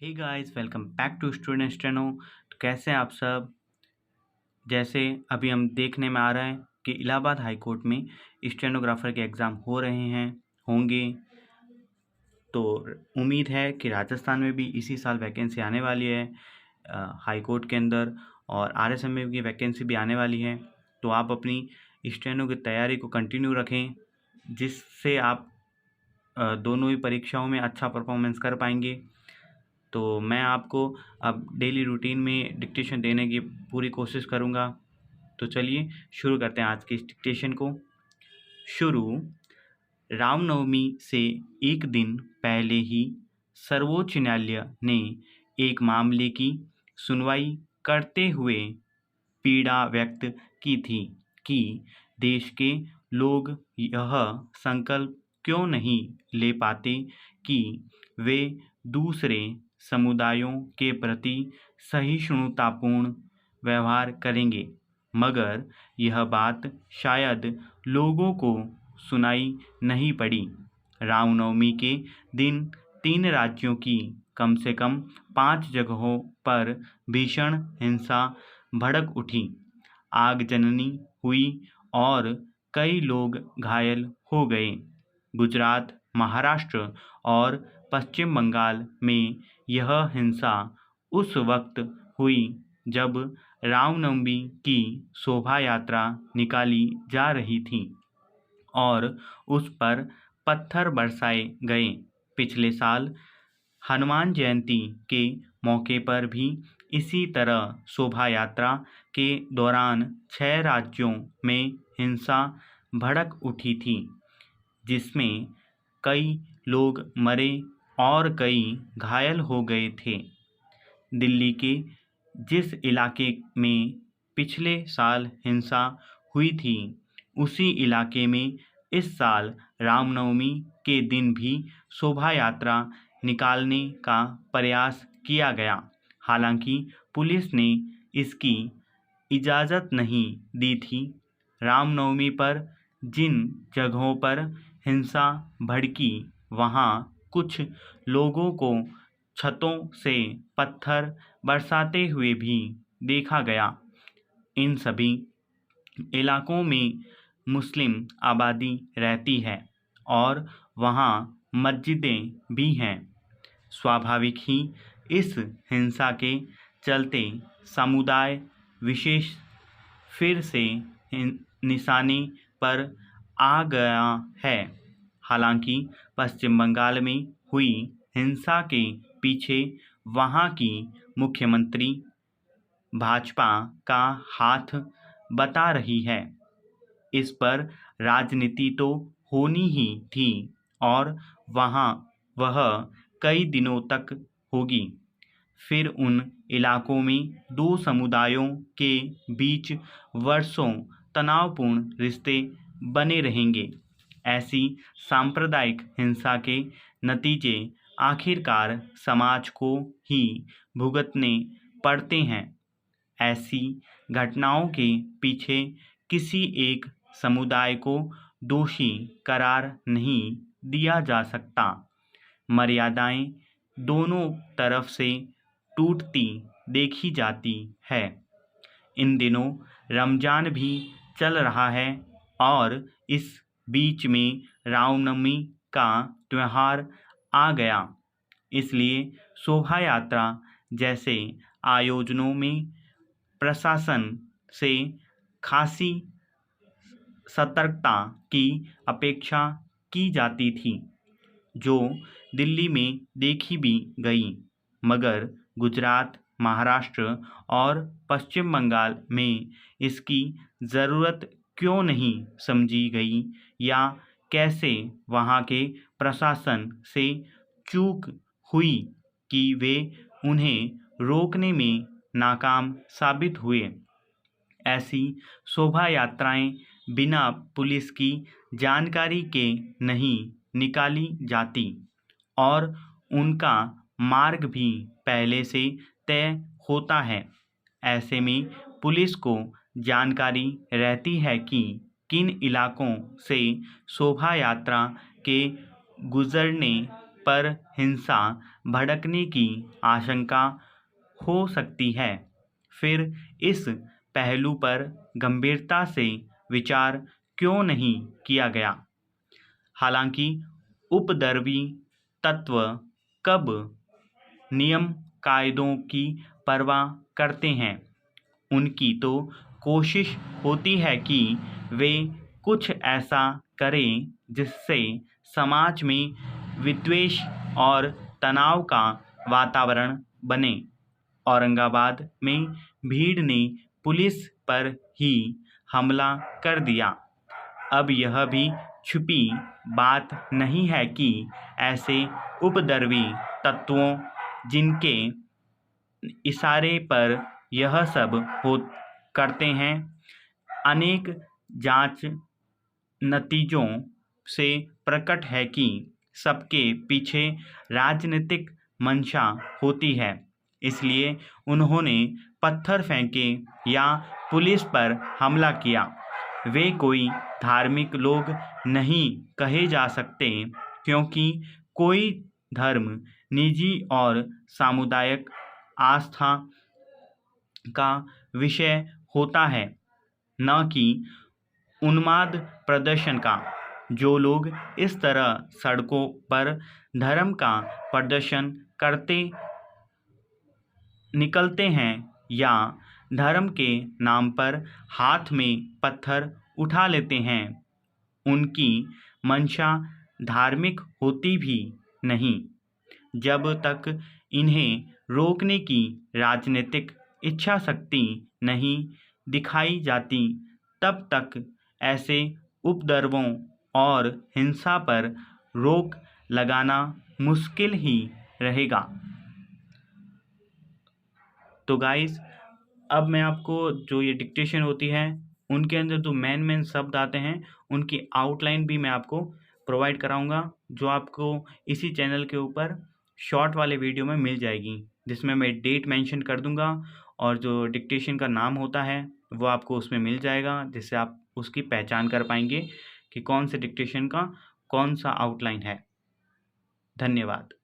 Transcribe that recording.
Hey guys, welcome back to student steno. तो कैसे हैं आप सब। जैसे अभी हम देखने में आ रहा है कि इलाहाबाद हाई कोर्ट में स्टेनोग्राफर के एग्ज़ाम हो रहे हैं होंगे। तो उम्मीद है कि राजस्थान में भी इसी साल वैकेंसी आने वाली है हाई कोर्ट के अंदर, और आरएसएम में भी वैकेंसी भी आने वाली है। तो आप अपनी स्टेनो की तैयारी को कंटिन्यू रखें, जिससे आप दोनों ही परीक्षाओं में अच्छा परफॉर्मेंस कर पाएंगे। तो मैं आपको अब डेली रूटीन में डिक्टेशन देने की पूरी कोशिश करूँगा। तो चलिए शुरू करते हैं आज की इस डिक्टेशन को। शुरू। रामनवमी से एक दिन पहले ही सर्वोच्च न्यायालय ने एक मामले की सुनवाई करते हुए पीड़ा व्यक्त की थी कि देश के लोग यह संकल्प क्यों नहीं ले पाते कि वे दूसरे समुदायों के प्रति सहिष्णुतापूर्ण व्यवहार करेंगे, मगर यह बात शायद लोगों को सुनाई नहीं पड़ी। रामनवमी के दिन 3 राज्यों की कम से कम 5 जगहों पर भीषण हिंसा भड़क उठी, आगजनी हुई और कई लोग घायल हो गए। गुजरात, महाराष्ट्र और पश्चिम बंगाल में यह हिंसा उस वक्त हुई जब रामनवमी की शोभा यात्रा निकाली जा रही थी और उस पर पत्थर बरसाए गए। पिछले साल हनुमान जयंती के मौके पर भी इसी तरह शोभा यात्रा के दौरान 6 राज्यों में हिंसा भड़क उठी थी, जिसमें कई लोग मरे और कई घायल हो गए थे। दिल्ली के जिस इलाके में पिछले साल हिंसा हुई थी, उसी इलाके में इस साल रामनवमी के दिन भी शोभा यात्रा निकालने का प्रयास किया गया। हालांकि पुलिस ने इसकी इजाज़त नहीं दी थी। रामनवमी पर जिन जगहों पर हिंसा भड़की, वहां कुछ लोगों को छतों से पत्थर बरसाते हुए भी देखा गया। इन सभी इलाकों में मुस्लिम आबादी रहती है और वहाँ मस्जिदें भी हैं। स्वाभाविक ही इस हिंसा के चलते समुदाय विशेष फिर से निशाने पर आ गया है। हालांकि पश्चिम बंगाल में हुई हिंसा के पीछे वहां की मुख्यमंत्री भाजपा का हाथ बता रही है। इस पर राजनीति तो होनी ही थी और वह कई दिनों तक होगी। फिर उन इलाकों में 2 समुदायों के बीच वर्षों तनावपूर्ण रिश्ते बने रहेंगे। ऐसी सांप्रदायिक हिंसा के नतीजे आखिरकार समाज को ही भुगतने पड़ते हैं। ऐसी घटनाओं के पीछे किसी एक समुदाय को दोषी करार नहीं दिया जा सकता। मर्यादाएं दोनों तरफ से टूटती देखी जाती है। इन दिनों रमजान भी चल रहा है और इस बीच में रामनवमी का त्योहार आ गया। इसलिए शोभा यात्रा जैसे आयोजनों में प्रशासन से खासी सतर्कता की अपेक्षा की जाती थी, जो दिल्ली में देखी भी गई, मगर गुजरात, महाराष्ट्र और पश्चिम बंगाल में इसकी ज़रूरत क्यों नहीं समझी गई, या कैसे वहाँ के प्रशासन से चूक हुई कि वे उन्हें रोकने में नाकाम साबित हुए। ऐसी शोभा यात्राएं बिना पुलिस की जानकारी के नहीं निकाली जाती और उनका मार्ग भी पहले से तय होता है। ऐसे में पुलिस को जानकारी रहती है कि किन इलाकों से शोभा यात्रा के गुजरने पर हिंसा भड़कने की आशंका हो सकती है। फिर इस पहलू पर गंभीरता से विचार क्यों नहीं किया गया? हालांकि उपद्रवी तत्व कब नियम कायदों की परवाह करते हैं, उनकी तो कोशिश होती है कि वे कुछ ऐसा करें जिससे समाज में विद्वेष और तनाव का वातावरण बने। औरंगाबाद में भीड़ ने पुलिस पर ही हमला कर दिया। अब यह भी छुपी बात नहीं है कि ऐसे उपद्रवी तत्वों जिनके इशारे पर यह सब हो करते हैं, अनेक जांच नतीजों से प्रकट है कि सबके पीछे राजनीतिक मंशा होती है। इसलिए उन्होंने पत्थर फेंके या पुलिस पर हमला किया। वे कोई धार्मिक लोग नहीं कहे जा सकते, क्योंकि कोई धर्म निजी और सामुदायिक आस्था का विषय होता है, न कि उन्माद प्रदर्शन का। जो लोग इस तरह सड़कों पर धर्म का प्रदर्शन करते निकलते हैं या धर्म के नाम पर हाथ में पत्थर उठा लेते हैं, उनकी मंशा धार्मिक होती भी नहीं। जब तक इन्हें रोकने की राजनीतिक इच्छा शक्ति नहीं दिखाई जाती, तब तक ऐसे उपद्रवों और हिंसा पर रोक लगाना मुश्किल ही रहेगा। तो गाइस, अब मैं आपको जो ये डिक्टेशन होती है, उनके अंदर जो मेन शब्द आते हैं, उनकी आउटलाइन भी मैं आपको प्रोवाइड कराऊंगा, जो आपको इसी चैनल के ऊपर शॉर्ट वाले वीडियो में मिल जाएगी, जिसमें मैं डेट मेंशन कर दूंगा और जो डिक्टेशन का नाम होता है वो आपको उसमें मिल जाएगा, जिससे आप उसकी पहचान कर पाएंगे कि कौन से डिक्टेशन का कौन सा आउटलाइन है। धन्यवाद।